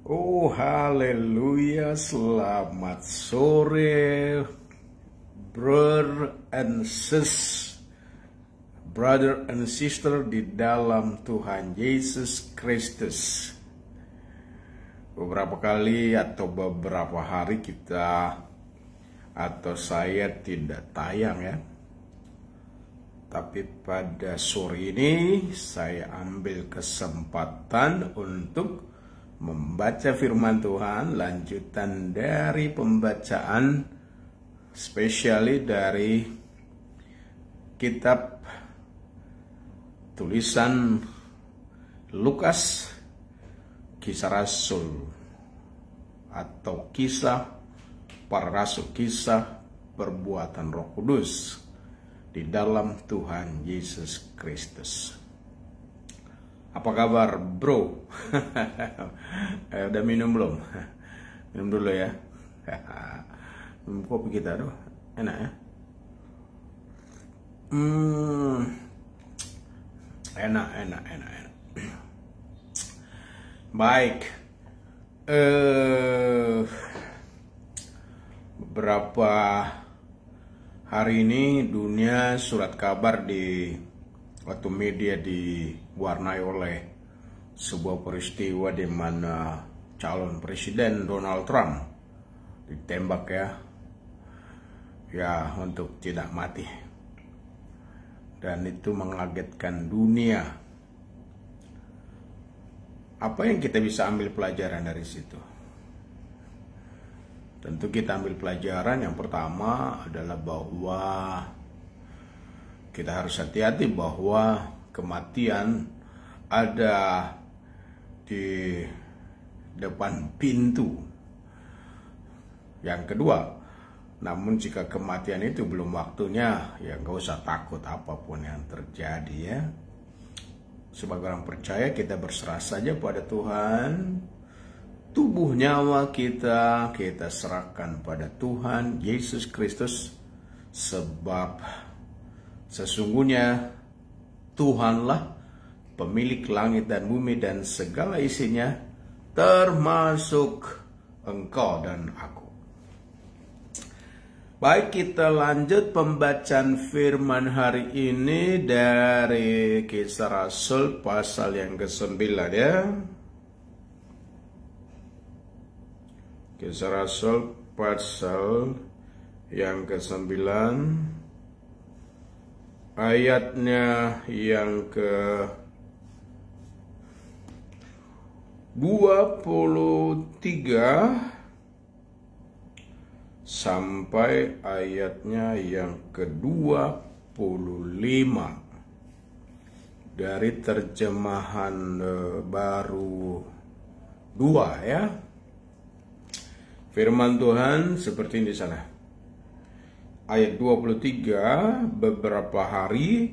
Oh, haleluya, selamat sore, brother and sister di dalam Tuhan Yesus Kristus. Beberapa kali atau beberapa hari saya tidak tayang ya. Tapi pada sore ini saya ambil kesempatan untuk membaca firman Tuhan, lanjutan dari pembacaan spesiali dari kitab tulisan Lukas, Kisah Rasul atau Kisah Para Rasul, Kisah Perbuatan Roh Kudus di dalam Tuhan Yesus Kristus. Apa kabar, bro? Udah minum belum? Minum dulu ya. Minum kopi kita tuh enak ya. Enak. Baik. Beberapa hari ini dunia surat kabar atau media diwarnai oleh sebuah peristiwa di mana calon presiden Donald Trump ditembak ya untuk tidak mati, dan itu mengagetkan dunia. Apa yang kita bisa ambil pelajaran dari situ? Tentu kita ambil pelajaran yang pertama adalah bahwa kita harus hati-hati bahwa kematian ada di depan pintu. Yang kedua, namun jika kematian itu belum waktunya, ya nggak usah takut apapun yang terjadi ya. Sebagai orang percaya, kita berserah saja pada Tuhan. Tubuh nyawa kita serahkan pada Tuhan Yesus Kristus, sebab sesungguhnya Tuhanlah pemilik langit dan bumi dan segala isinya, termasuk engkau dan aku. Baik, kita lanjut pembacaan firman hari ini dari Kisah Rasul pasal yang ke-9 ya. Kisah Rasul pasal yang ke-9 ayatnya yang ke-23 sampai ayatnya yang ke-25 dari terjemahan baru 2 ya. Firman Tuhan seperti ini di sana. Ayat 23, beberapa hari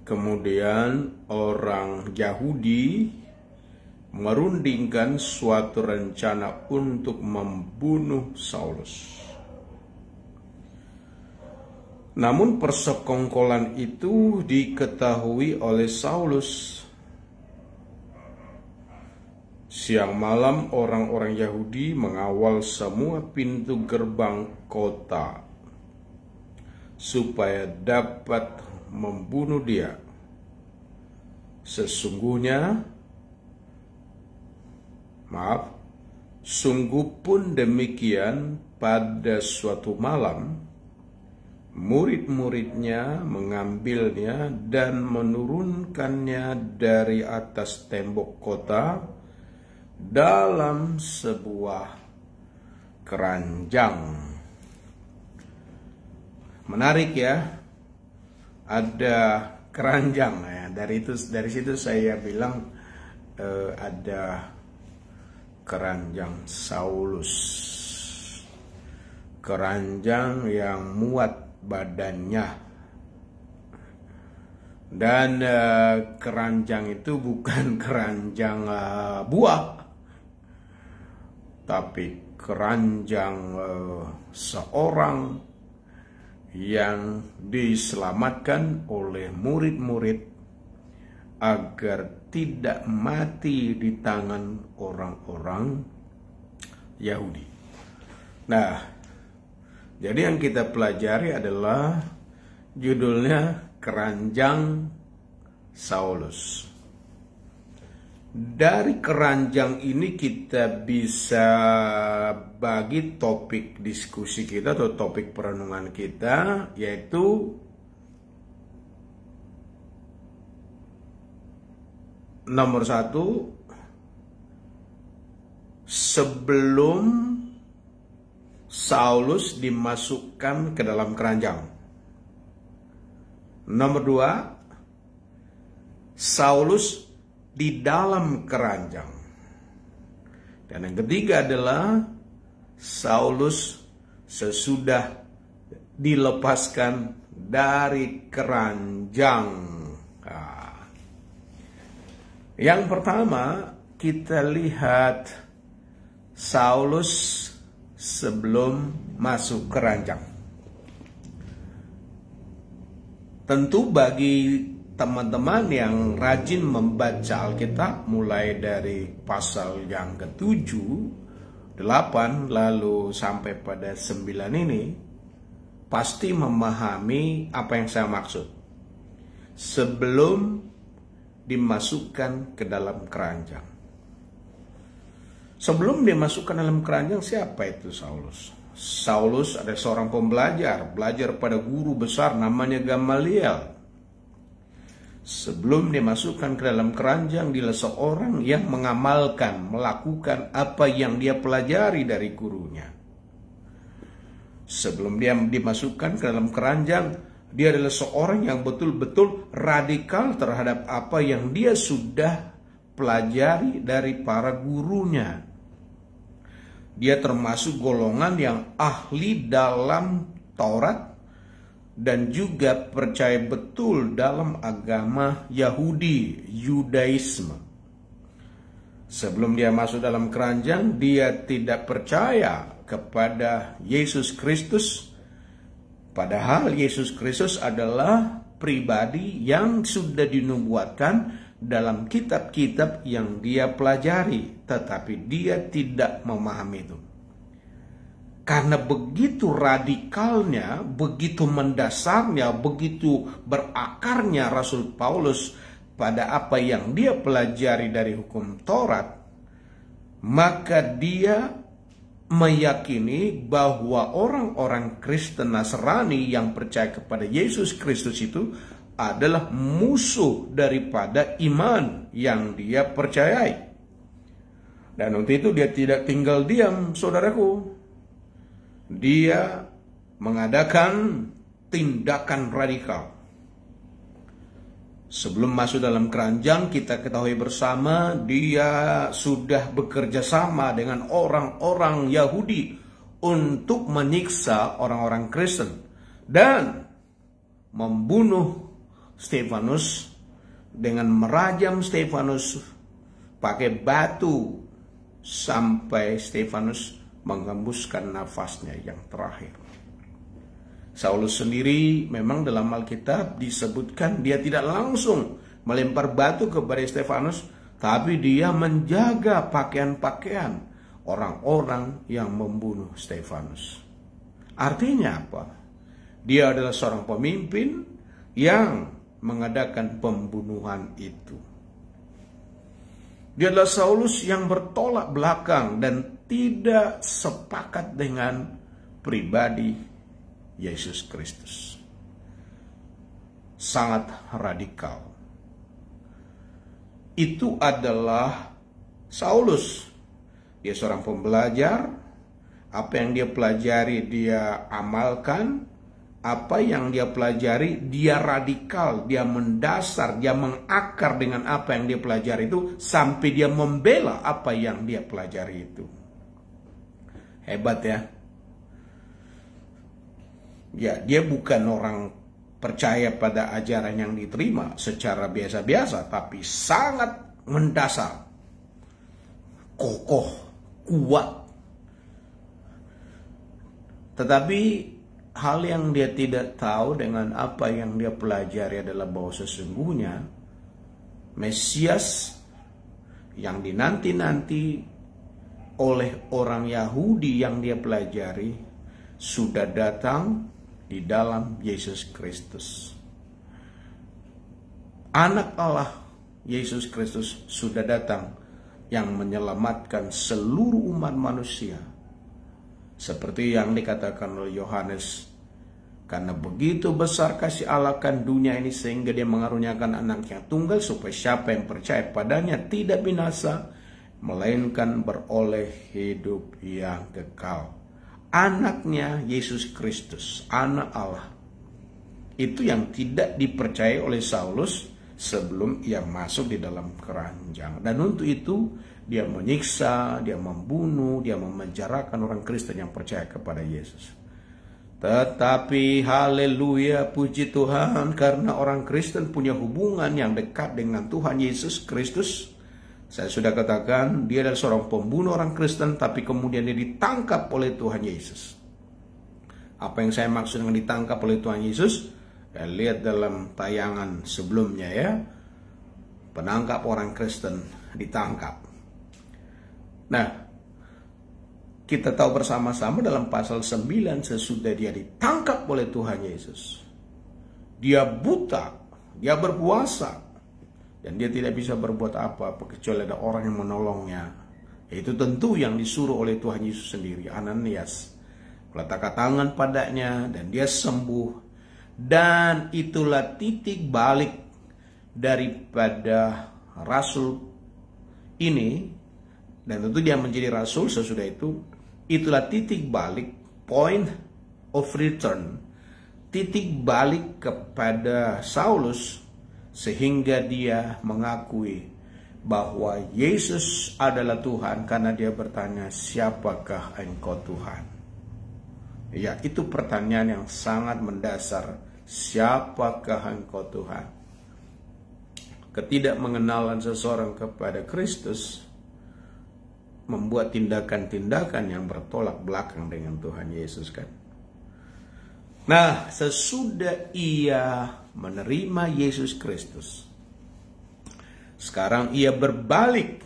kemudian orang Yahudi merundingkan suatu rencana untuk membunuh Saulus. Namun persekongkolan itu diketahui oleh Saulus. Siang malam orang-orang Yahudi mengawal semua pintu gerbang kota supaya dapat membunuh dia. Sungguh pun demikian pada suatu malam, murid-muridnya mengambilnya dan menurunkannya dari atas tembok kota dalam sebuah keranjang. Menarik ya, ada keranjang ya. Dari situ saya bilang ada keranjang Saulus, keranjang yang muat badannya, dan keranjang itu bukan keranjang buah, tapi keranjang seorang yang diselamatkan oleh murid-murid agar tidak mati di tangan orang-orang Yahudi. Nah, jadi yang kita pelajari adalah judulnya Keranjang Saulus. Dari keranjang ini kita bisa bagi topik diskusi kita atau topik perenungan kita, yaitu nomor 1, sebelum Saulus dimasukkan ke dalam keranjang. Nomor 2, Saulus di dalam keranjang. Dan yang ketiga adalah Saulus sesudah dilepaskan dari keranjang. Nah, yang pertama kita lihat Saulus sebelum masuk keranjang. Tentu bagi teman-teman yang rajin membaca Alkitab mulai dari pasal yang ke-7, 8, lalu sampai pada 9 ini, pasti memahami apa yang saya maksud. Sebelum dimasukkan ke dalam keranjang. Sebelum dimasukkan dalam keranjang, siapa itu Saulus? Saulus adalah seorang pembelajar, belajar pada guru besar namanya Gamaliel. Sebelum dimasukkan ke dalam keranjang, dia seorang yang mengamalkan, melakukan apa yang dia pelajari dari gurunya. Sebelum dia dimasukkan ke dalam keranjang, dia adalah seorang yang betul-betul radikal terhadap apa yang dia sudah pelajari dari para gurunya. Dia termasuk golongan yang ahli dalam Taurat dan juga percaya betul dalam agama Yahudi, Yudaisme. Sebelum dia masuk dalam keranjang, dia tidak percaya kepada Yesus Kristus. Padahal Yesus Kristus adalah pribadi yang sudah dinubuatkan dalam kitab-kitab yang dia pelajari. Tetapi dia tidak memahami itu. Karena begitu radikalnya, begitu mendasarnya, begitu berakarnya Rasul Paulus pada apa yang dia pelajari dari hukum Taurat, maka dia meyakini bahwa orang-orang Kristen Nasrani yang percaya kepada Yesus Kristus itu adalah musuh daripada iman yang dia percayai. Dan untuk itu dia tidak tinggal diam, saudaraku. Dia mengadakan tindakan radikal. Sebelum masuk dalam keranjang, kita ketahui bersama dia sudah bekerja sama dengan orang-orang Yahudi untuk menyiksa orang-orang Kristen dan membunuh Stefanus dengan merajam Stefanus pakai batu sampai Stefanus menghembuskan nafasnya yang terakhir. Saulus sendiri memang dalam Alkitab disebutkan dia tidak langsung melempar batu kepada Stefanus, tapi dia menjaga pakaian-pakaian orang-orang yang membunuh Stefanus. Artinya apa? Dia adalah seorang pemimpin yang mengadakan pembunuhan itu. Dia adalah Saulus yang bertolak belakang dan tidak sepakat dengan pribadi Yesus Kristus. Sangat radikal. Itu adalah Saulus. Dia seorang pembelajar. Apa yang dia pelajari dia amalkan. Apa yang dia pelajari dia radikal, dia mendasar, dia mengakar dengan apa yang dia pelajari itu sampai dia membela apa yang dia pelajari itu. Hebat ya. Ya, dia bukan orang percaya pada ajaran yang diterima secara biasa-biasa, tapi sangat mendasar, kokoh, kuat. Tetapi hal yang dia tidak tahu dengan apa yang dia pelajari adalah bahwa sesungguhnya Mesias yang dinanti-nanti oleh orang Yahudi yang dia pelajari sudah datang di dalam Yesus Kristus. Anak Allah Yesus Kristus sudah datang yang menyelamatkan seluruh umat manusia. Seperti yang dikatakan oleh Yohanes, karena begitu besar kasih Allah akan dunia ini sehingga dia mengaruniakan anaknya tunggal supaya siapa yang percaya padanya tidak binasa melainkan beroleh hidup yang kekal. Anaknya Yesus Kristus, anak Allah, itu yang tidak dipercaya oleh Saulus sebelum ia masuk di dalam keranjang. Dan untuk itu dia menyiksa, dia membunuh, dia memenjarakan orang Kristen yang percaya kepada Yesus. Tetapi haleluya, puji Tuhan, karena orang Kristen punya hubungan yang dekat dengan Tuhan Yesus Kristus. Saya sudah katakan, dia adalah seorang pembunuh orang Kristen, tapi kemudian dia ditangkap oleh Tuhan Yesus. Apa yang saya maksud dengan ditangkap oleh Tuhan Yesus? Ya, lihat dalam tayangan sebelumnya ya. Penangkap orang Kristen ditangkap. Nah, kita tahu bersama-sama dalam pasal 9 sesudah dia ditangkap oleh Tuhan Yesus. Dia buta, dia berpuasa. Dan dia tidak bisa berbuat apa-apa kecuali ada orang yang menolongnya. Yaitu tentu yang disuruh oleh Tuhan Yesus sendiri, Ananias. Meletakkan tangan padanya dan dia sembuh. Dan itulah titik balik daripada rasul ini. Dan tentu dia menjadi rasul sesudah itu. Itulah titik balik, point of return. Titik balik kepada Saulus. Sehingga dia mengakui bahwa Yesus adalah Tuhan karena dia bertanya, siapakah engkau Tuhan? Ya, itu pertanyaan yang sangat mendasar. Siapakah engkau Tuhan? Ketidakmengenalan seseorang kepada Kristus membuat tindakan-tindakan yang bertolak belakang dengan Tuhan Yesus kan. Nah, sesudah ia menerima Yesus Kristus, sekarang ia berbalik,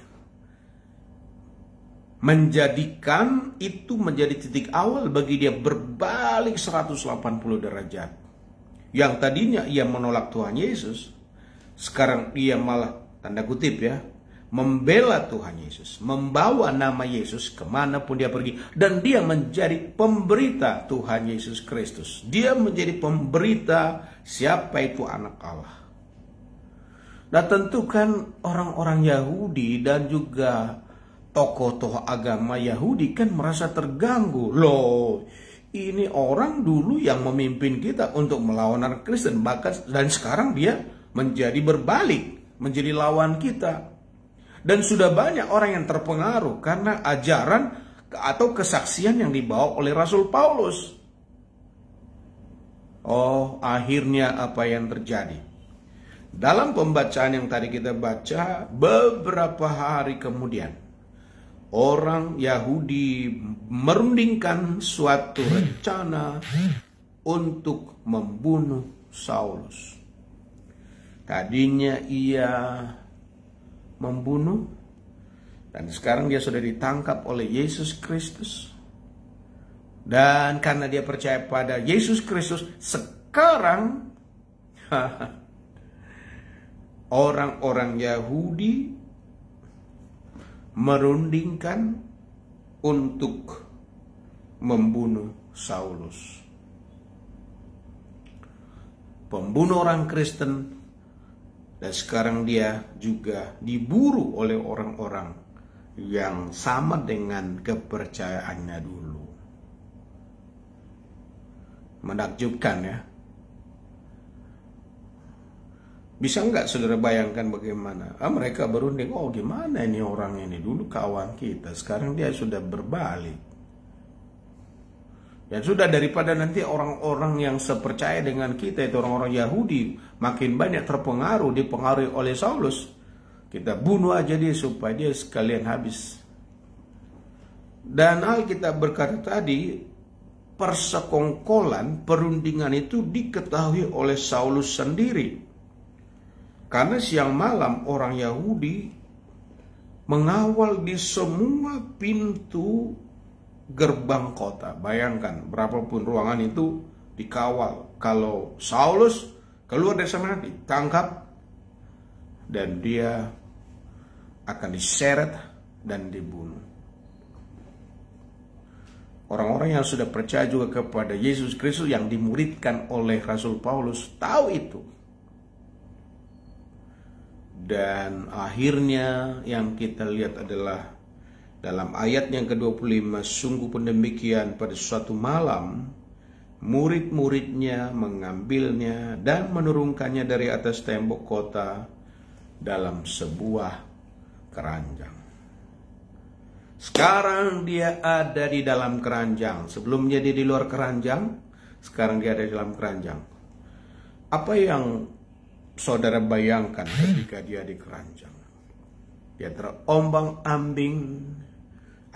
menjadikan itu menjadi titik awal bagi dia berbalik 180 derajat. Yang tadinya ia menolak Tuhan Yesus, sekarang ia malah, tanda kutip ya, membela Tuhan Yesus, membawa nama Yesus kemanapun dia pergi. Dan dia menjadi pemberita Tuhan Yesus Kristus. Dia menjadi pemberita siapa itu anak Allah. Nah tentu kan orang-orang Yahudi dan juga tokoh-tokoh agama Yahudi kan merasa terganggu. Loh, ini orang dulu yang memimpin kita untuk melawan orang Kristen. Bahkan dan sekarang dia menjadi berbalik, menjadi lawan kita. Dan sudah banyak orang yang terpengaruh karena ajaran atau kesaksian yang dibawa oleh Rasul Paulus. Oh, akhirnya apa yang terjadi? Dalam pembacaan yang tadi kita baca, beberapa hari kemudian, orang Yahudi merundingkan suatu rencana untuk membunuh Saulus. Tadinya ia membunuh, dan sekarang dia sudah ditangkap oleh Yesus Kristus. Dan karena dia percaya pada Yesus Kristus, sekarang orang-orang Yahudi merundingkan untuk membunuh Saulus. Pembunuh orang Kristen. Dan sekarang dia juga diburu oleh orang-orang yang sama dengan kepercayaannya dulu. Menakjubkan ya. Bisa nggak saudara bayangkan bagaimana? Mereka berunding, oh gimana ini orang ini dulu kawan kita, sekarang dia sudah berbalik. Ya sudah, daripada nanti orang-orang yang sepercaya dengan kita, itu orang-orang Yahudi, makin banyak terpengaruh, dipengaruhi oleh Saulus. Kita bunuh aja dia supaya dia sekalian habis. Dan Alkitab berkata tadi, persekongkolan, perundingan itu diketahui oleh Saulus sendiri. Karena siang malam orang Yahudi mengawal di semua pintu gerbang kota. Bayangkan berapapun ruangan itu dikawal. Kalau Saulus keluar dari sana ditangkap dan dia akan diseret dan dibunuh. Orang-orang yang sudah percaya juga kepada Yesus Kristus yang dimuridkan oleh Rasul Paulus tahu itu. Dan akhirnya yang kita lihat adalah dalam ayat yang ke-25, sungguh pun demikian pada suatu malam murid-muridnya mengambilnya dan menurunkannya dari atas tembok kota dalam sebuah keranjang. Sekarang dia ada di dalam keranjang. Sebelumnya dia di luar keranjang, sekarang dia ada di dalam keranjang. Apa yang saudara bayangkan ketika dia di keranjang? Dia terombang-ambing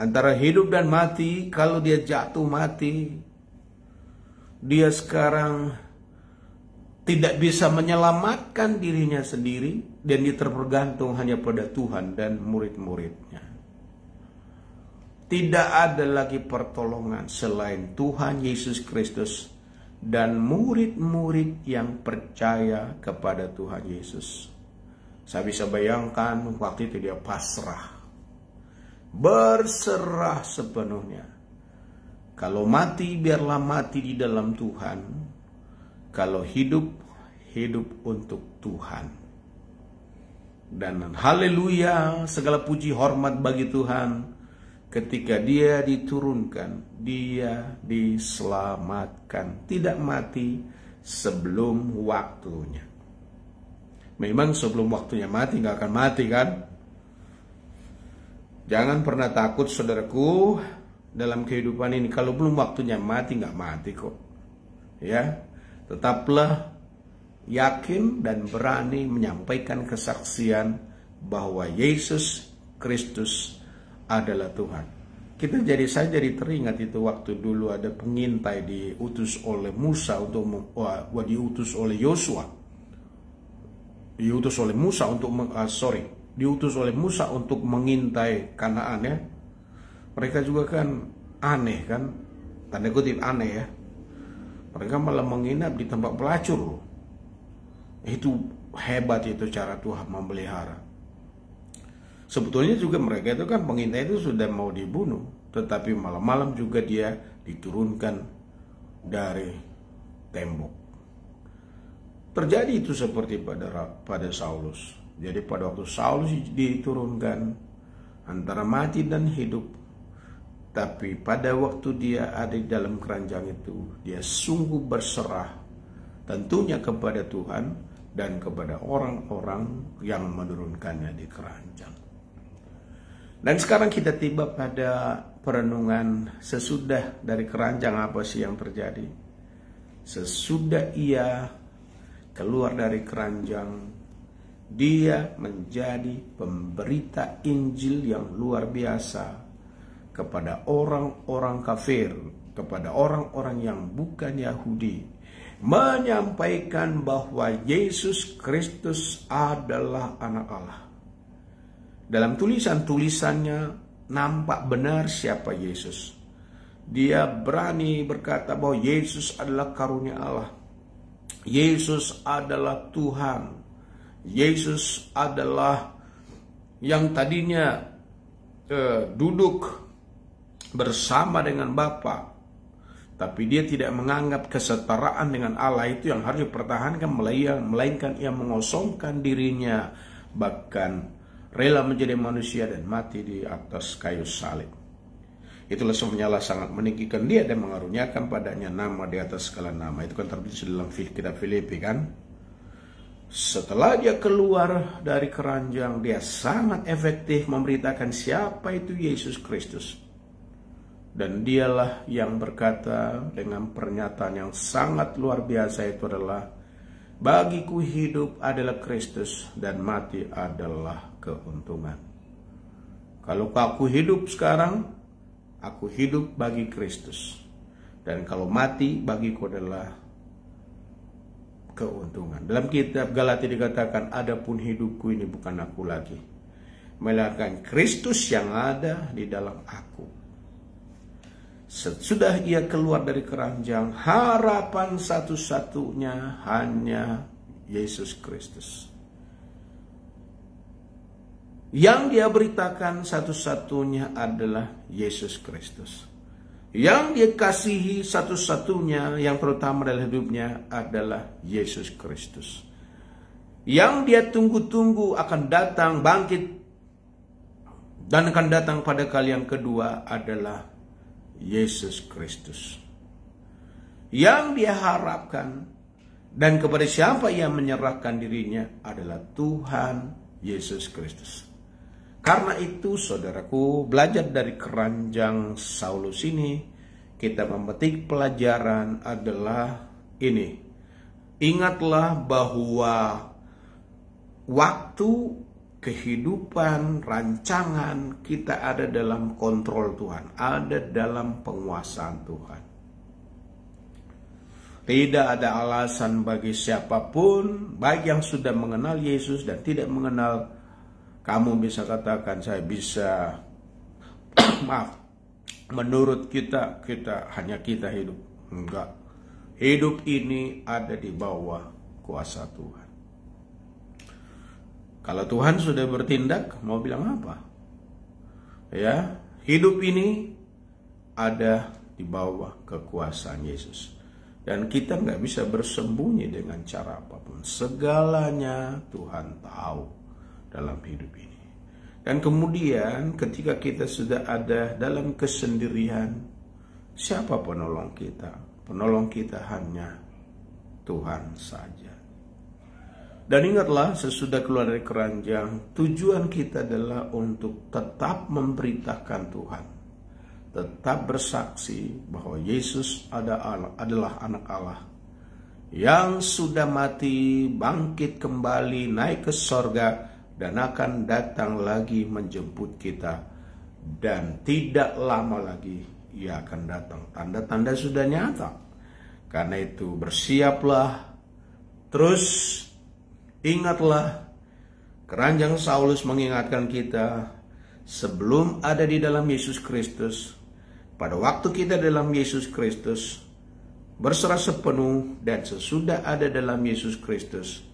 antara hidup dan mati. Kalau dia jatuh mati, dia sekarang tidak bisa menyelamatkan dirinya sendiri, dan dia tergantung hanya pada Tuhan dan murid-muridnya. Tidak ada lagi pertolongan selain Tuhan Yesus Kristus dan murid-murid yang percaya kepada Tuhan Yesus. Saya bisa bayangkan waktu itu dia pasrah, berserah sepenuhnya. Kalau mati, biarlah mati di dalam Tuhan. Kalau hidup, hidup untuk Tuhan. Dan haleluya, segala puji hormat bagi Tuhan. Ketika dia diturunkan, dia diselamatkan. Tidak mati sebelum waktunya. Memang sebelum waktunya mati gak akan mati kan? Jangan pernah takut saudaraku dalam kehidupan ini. Kalau belum waktunya mati gak mati kok. Ya, tetaplah yakin dan berani menyampaikan kesaksian bahwa Yesus Kristus adalah Tuhan. Kita saya jadi teringat itu waktu dulu ada pengintai diutus oleh Musa untuk diutus oleh Yosua. Diutus oleh Musa untuk mengintai Kanaan ya. Mereka juga kan aneh kan, tanda kutip aneh ya. Mereka malah menginap di tempat pelacur. Itu hebat itu cara Tuhan memelihara. Sebetulnya juga mereka itu kan pengintai itu sudah mau dibunuh, tetapi malam-malam juga dia diturunkan dari tembok. Terjadi itu seperti pada Saulus. Jadi pada waktu Saulus diturunkan antara mati dan hidup, tapi pada waktu dia ada di dalam keranjang itu, dia sungguh berserah tentunya kepada Tuhan dan kepada orang-orang yang menurunkannya di keranjang. Dan sekarang kita tiba pada perenungan sesudah dari keranjang. Apa sih yang terjadi? Sesudah ia keluar dari keranjang, dia menjadi pemberita Injil yang luar biasa kepada orang-orang kafir, kepada orang-orang yang bukan Yahudi, menyampaikan bahwa Yesus Kristus adalah anak Allah. Dalam tulisan-tulisannya nampak benar siapa Yesus. Dia berani berkata bahwa Yesus adalah karunia Allah. Yesus adalah Tuhan. Yesus adalah yang tadinya duduk bersama dengan Bapa, tapi dia tidak menganggap kesetaraan dengan Allah itu yang harus dipertahankan, melainkan ia mengosongkan dirinya, bahkan rela menjadi manusia dan mati di atas kayu salib. Itulah semuanya sangat meninggikan dia dan mengaruniakan padanya nama di atas segala nama. Itu kan tertulis dalam kitab Filipi kan. Setelah dia keluar dari keranjang, dia sangat efektif memberitakan siapa itu Yesus Kristus. Dan dialah yang berkata dengan pernyataan yang sangat luar biasa, itu adalah, bagiku hidup adalah Kristus dan mati adalah keuntungan. Kalau aku hidup sekarang, aku hidup bagi Kristus. Dan kalau mati bagiku adalah keuntungan. Dalam kitab Galatia dikatakan, adapun hidupku ini bukan aku lagi, melainkan Kristus yang ada di dalam aku. Sesudah ia keluar dari keranjang, harapan satu-satunya hanya Yesus Kristus. Yang dia beritakan satu-satunya adalah Yesus Kristus. Yang dia kasihi satu-satunya yang terutama dalam hidupnya adalah Yesus Kristus. Yang dia tunggu-tunggu akan datang, bangkit, dan akan datang pada kali yang kedua adalah Yesus Kristus. Yang dia harapkan dan kepada siapa ia menyerahkan dirinya adalah Tuhan Yesus Kristus. Karena itu, saudaraku, belajar dari keranjang Saulus ini, kita memetik pelajaran adalah ini. Ingatlah bahwa waktu, kehidupan, rancangan kita ada dalam kontrol Tuhan, ada dalam penguasaan Tuhan. Tidak ada alasan bagi siapapun, baik yang sudah mengenal Yesus dan tidak mengenal. Kamu bisa katakan, saya bisa, maaf, menurut kita hanya kita hidup. Enggak. Hidup ini ada di bawah kuasa Tuhan. Kalau Tuhan sudah bertindak, mau bilang apa? Ya, hidup ini ada di bawah kekuasaan Yesus. Dan kita nggak bisa bersembunyi dengan cara apapun. Segalanya Tuhan tahu dalam hidup ini. Dan kemudian ketika kita sudah ada dalam kesendirian, siapa penolong kita? Penolong kita hanya Tuhan saja. Dan ingatlah, sesudah keluar dari keranjang, tujuan kita adalah untuk tetap memberitakan Tuhan, tetap bersaksi bahwa Yesus adalah anak Allah yang sudah mati, bangkit kembali, naik ke sorga, dan akan datang lagi menjemput kita. Dan tidak lama lagi ia akan datang. Tanda-tanda sudah nyata. Karena itu bersiaplah. Terus ingatlah, keranjang Saulus mengingatkan kita, sebelum ada di dalam Yesus Kristus, pada waktu kita dalam Yesus Kristus, berserah sepenuh, dan sesudah ada dalam Yesus Kristus,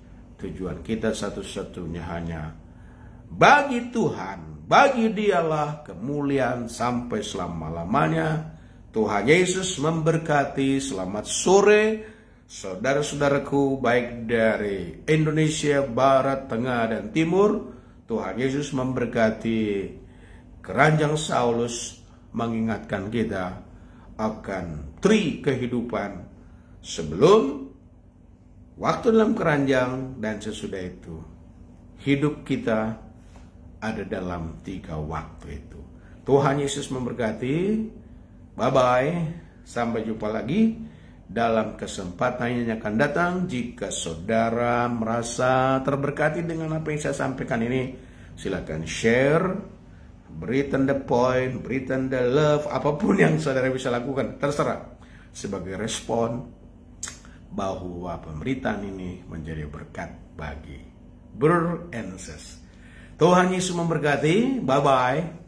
tujuan kita satu-satunya hanya bagi Tuhan, bagi Dialah kemuliaan sampai selama-lamanya. Tuhan Yesus memberkati. Selamat sore, saudara-saudaraku, baik dari Indonesia, Barat, Tengah, dan Timur. Tuhan Yesus memberkati. Keranjang Saulus mengingatkan kita akan kehidupan sebelum, waktu dalam keranjang, dan sesudah itu. Hidup kita ada dalam 3 waktu itu. Tuhan Yesus memberkati. Bye-bye. Sampai jumpa lagi dalam kesempatan yang akan datang. Jika saudara merasa terberkati dengan apa yang saya sampaikan ini, silakan share, beri tanda point, beri tanda love, apapun yang saudara bisa lakukan, terserah, sebagai respon bahwa pemberitaan ini menjadi berkat bagi Brother and Sis. Tuhan Yesus memberkati. Bye-bye.